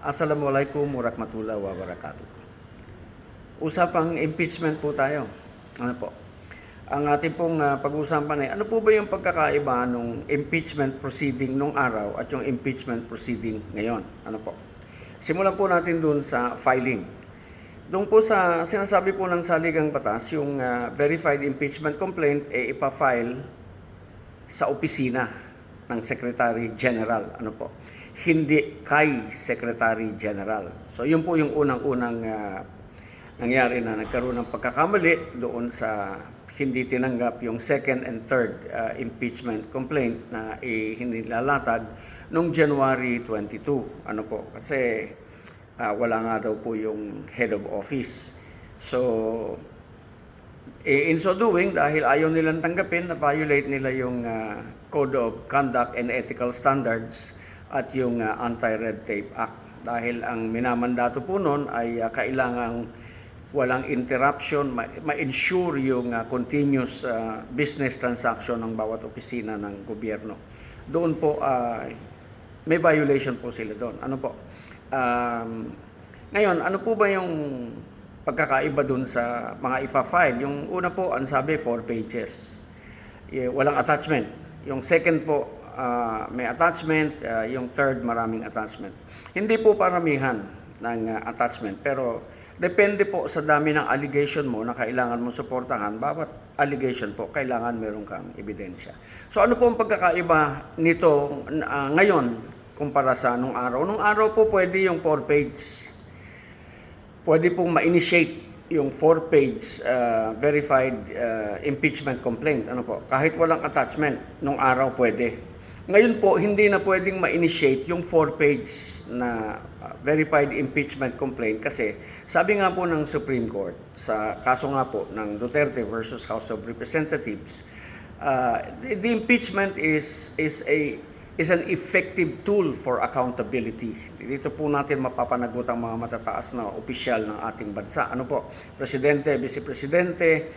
Assalamualaikum warahmatullahi wabarakatuh. Usapang impeachment po tayo. Ano po? Ang ating pong pag-uusapan ay ano po ba yung pagkakaiba ng impeachment proceeding nung araw at yung impeachment proceeding ngayon? Ano po? Simulan po natin dun sa filing. Doon po sa sinasabi po ng saligang batas, yung verified impeachment complaint ay ipa-file sa opisina ng Secretary General. Ano po? Hindi kay Secretary General. So yun po yung unang-unang nangyari na nagkaroon ng pagkakamali doon sa hindi tinanggap yung second and third impeachment complaint na hinilalatag noong January 22. Ano po? Kasi wala nga daw po yung head of office. So in so doing, dahil ayaw nilang tanggapin na violate nila yung Code of Conduct and Ethical Standards at yung Anti-Red Tape Act. Dahil ang minamandato po nun ay kailangang walang interruption, ma-ensure yung continuous business transaction ng bawat opisina ng gobyerno. Doon po, may violation po sila doon. Ano po? Ngayon, ano po ba yung pagkakaiba dun sa mga ifa-file? Yung una po, ang sabi, 4 pages. Walang attachment. Yung second po, may attachment. Yung third, maraming attachment. Hindi po paramihan ng attachment, pero depende po sa dami ng allegation mo na kailangan mo suportahan. Bawat allegation po, kailangan meron kang ebidensya. So ano po ang pagkakaiba nito ngayon kumpara sa nung araw? Nung araw po pwede yung 4 page. Pwede pong ma-initiate yung 4-page verified impeachment complaint. Ano po? Kahit walang attachment, nung araw pwede. Ngayon po, hindi na pwedeng ma-initiate yung 4-page na verified impeachment complaint kasi sabi nga po ng Supreme Court sa kaso nga po ng Duterte versus House of Representatives, the impeachment is an effective tool for accountability. Dito po natin mapapanagot ang mga matataas na opisyal ng ating bansa. Ano po? Presidente, Vice Presidente,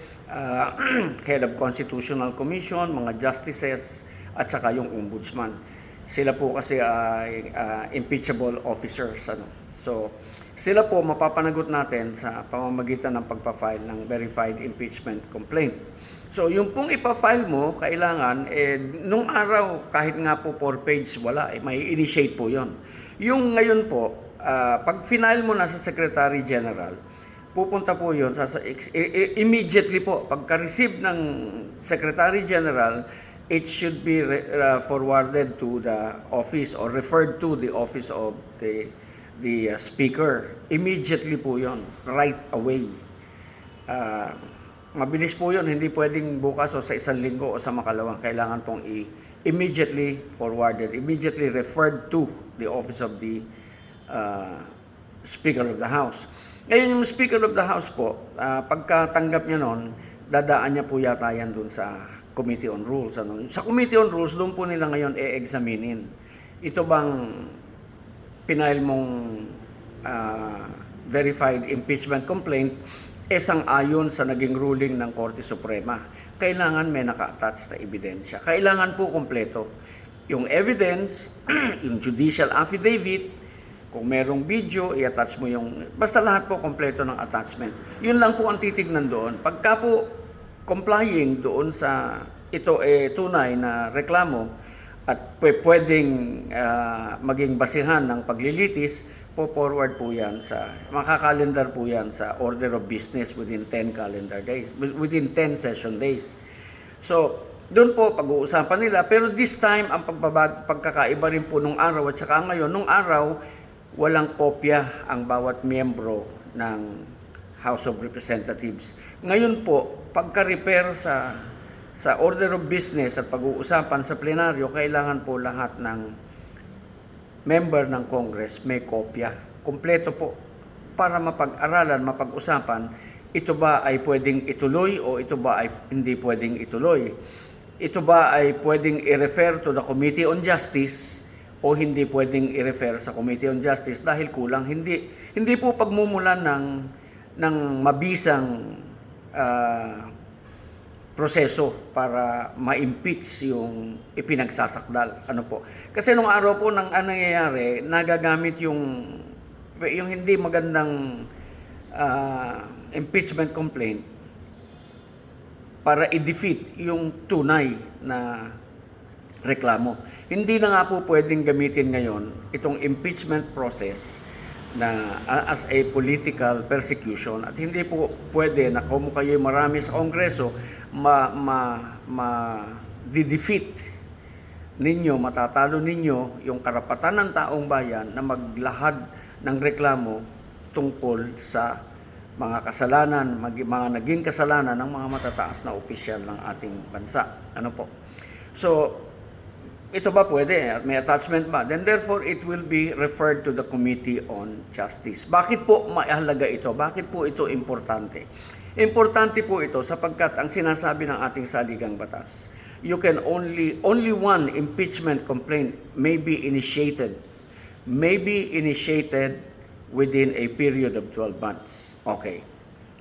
Head of Constitutional Commission, mga justices, at saka yung ombudsman. Sila po kasi ay impeachable officers. Ano? So, sila po mapapanagot natin sa pamamagitan ng pagpa-file ng verified impeachment complaint. So, yung pong ipa-file mo, kailangan, nung araw, kahit nga po 4 page, wala, may initiate po yon. Yung ngayon po, pag final mo na sa Secretary General, pupunta po yon immediately po, pagka-receive ng Secretary General, it should be forwarded to the office or referred to the office of the speaker. Immediately po yon, right away. Mabilis po yun, hindi pwedeng bukas o sa isang linggo o sa makalawang. Kailangan pong immediately forwarded, immediately referred to the office of the Speaker of the House. Ngayon yung Speaker of the House po, pagkatanggap niya nun, dadaan niya po yata yan dun sa Committee on Rules. Ano? Sa Committee on Rules, doon po nila ngayon e-examinin. Ito bang pinail mong verified impeachment complaint sang-ayon sa naging ruling ng Korte Suprema. Kailangan may naka-attach na ebidensya. Kailangan po kompleto. Yung evidence, yung judicial affidavit, kung merong video, i-attach mo yung... Basta lahat po kompleto ng attachment. Yun lang po ang titignan doon. Pagka po complying doon sa ito tunay na reklamo at pwedeng maging basihan ng paglilitis, po-forward po yan sa, makakalendar po yan sa order of business within 10 calendar days, within 10 session days. So, doon po pag-uusapan nila. Pero this time, ang pagkakaiba rin po nung araw at saka ngayon, nung araw, walang kopya ang bawat miyembro ng House of Representatives. Ngayon po, pagka-repair sa order of business at pag-uusapan sa plenaryo, kailangan po lahat ng member ng Congress may kopya. Kompleto po para mapag-aralan, mapag-usapan, ito ba ay pwedeng ituloy o ito ba ay hindi pwedeng ituloy. Ito ba ay pwedeng i-refer to the Committee on Justice o hindi pwedeng i-refer sa Committee on Justice dahil kulang. Hindi po pagmumulan ng mabisang proseso para ma-impeach yung ipinagsasakdal. Ano po? Kasi nung araw po nang nangyayari, nagagamit yung yung hindi magandang impeachment complaint para i-defeat yung tunay na reklamo. Hindi na nga po pwedeng gamitin ngayon itong impeachment process na as a political persecution, at hindi po pwede na kung kayo marami sa Kongreso ma-defeat ninyo, matatalo ninyo yung karapatan ng taong bayan na maglahad ng reklamo tungkol sa mga kasalanan, mga naging kasalanan ng mga matataas na opisyal ng ating bansa. Ano po? So, ito ba pwede? May attachment ba? Then therefore, it will be referred to the Committee on Justice. Bakit po mahalaga ito? Bakit po ito importante? Importante po ito sapagkat ang sinasabi ng ating saligang batas, you can only one impeachment complaint may be initiated within a period of 12 months. Okay.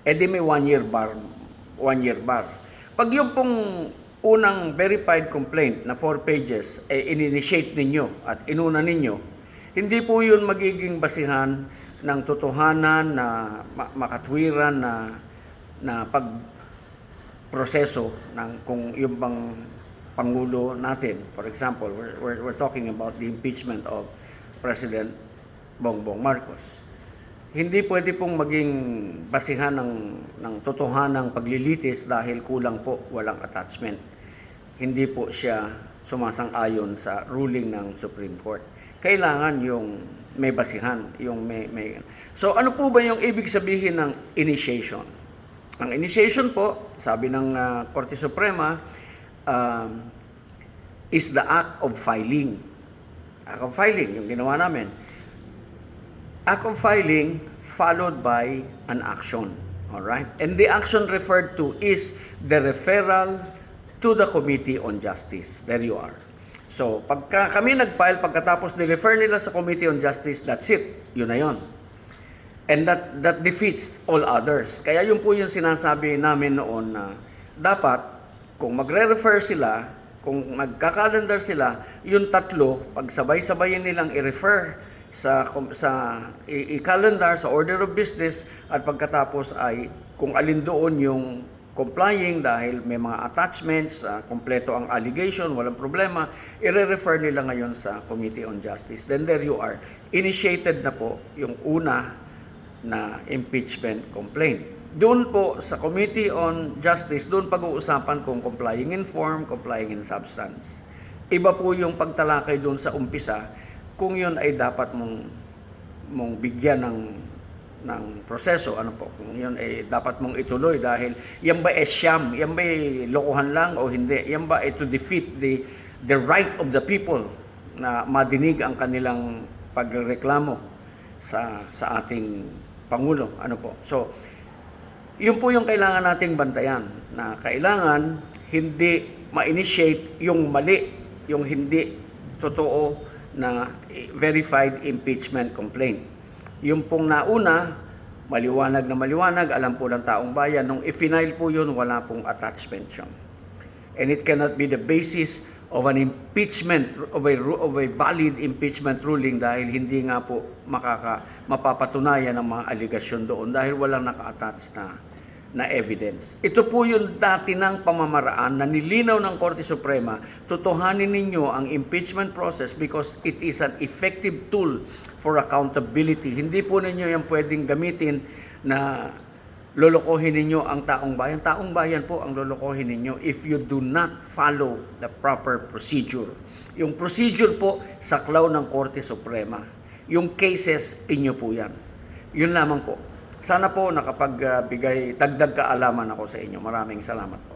E di may 1 year bar. Pag yung pong unang verified complaint na 4 pages in-initiate ninyo at inuna ninyo, hindi po yun magiging basihan ng totohanan na makatwiran na pagproseso ng kung yung bang Pangulo natin. For example, we're talking about the impeachment of President Bongbong Marcos. Hindi pwede pong maging basihan ng totohanang paglilitis dahil kulang po, walang attachment. Hindi po siya sumasang-ayon sa ruling ng Supreme Court. Kailangan yung may basihan, yung may. So ano po ba yung ibig sabihin ng initiation? Ang initiation po, sabi ng Korte Suprema, is the act of filing. Act of filing, yung ginawa namin. Act of filing followed by an action. Alright? And the action referred to is the referral to the Committee on Justice. There you are. So, pagka kami nag-file, pagkatapos ni-refer nila sa Committee on Justice, that's it. Yun na yun. And that defeats all others. Kaya yun po yung sinasabi namin noon na dapat, kung magre-refer sila, kung magka-calendar sila, yung tatlo, pag sabay-sabayin nilang i-refer sa i-calendar, sa order of business, at pagkatapos ay kung alin doon yung complying dahil may mga attachments, kompleto ang allegation, walang problema, i-refer nila ngayon sa Committee on Justice. Then there you are. Initiated na po yung una na impeachment complaint. Doon po sa Committee on Justice, doon pag-uusapan kung complying in form, complying in substance. Iba po yung pagtalakay doon sa umpisa kung yun ay dapat mong bigyan ng proseso, ano po, kung yun ay dapat mong ituloy dahil yan ba siyam, yan ba lokohan lang o hindi, yan ba to defeat the right of the people na madinig ang kanilang pagreklamo sa ating Pangulo, ano po. So, yun po yung kailangan nating bantayan, na kailangan hindi ma-initiate yung mali, yung hindi totoo na verified impeachment complaint. Yung pong nauna, maliwanag na maliwanag, alam po ng taong bayan, nung i-final po yun, wala pong attachment yun. And it cannot be the basis of an impeachment, of a valid impeachment ruling dahil hindi nga po mapapatunayan ang mga aligasyon doon dahil walang naka-attach na evidence. Ito po yung dati ng pamamaraan na nilinaw ng Korte Suprema, totohanin ninyo ang impeachment process because it is an effective tool for accountability. Hindi po ninyo yan pwedeng gamitin na lolokohin ninyo ang taong bayan. Taong bayan po ang lolokohin ninyo if you do not follow the proper procedure. Yung procedure po, saklaw ng Korte Suprema. Yung cases, inyo po yan. Yun lamang po. Sana po nakapagbigay dagdag kaalaman ako sa inyo. Maraming salamat po.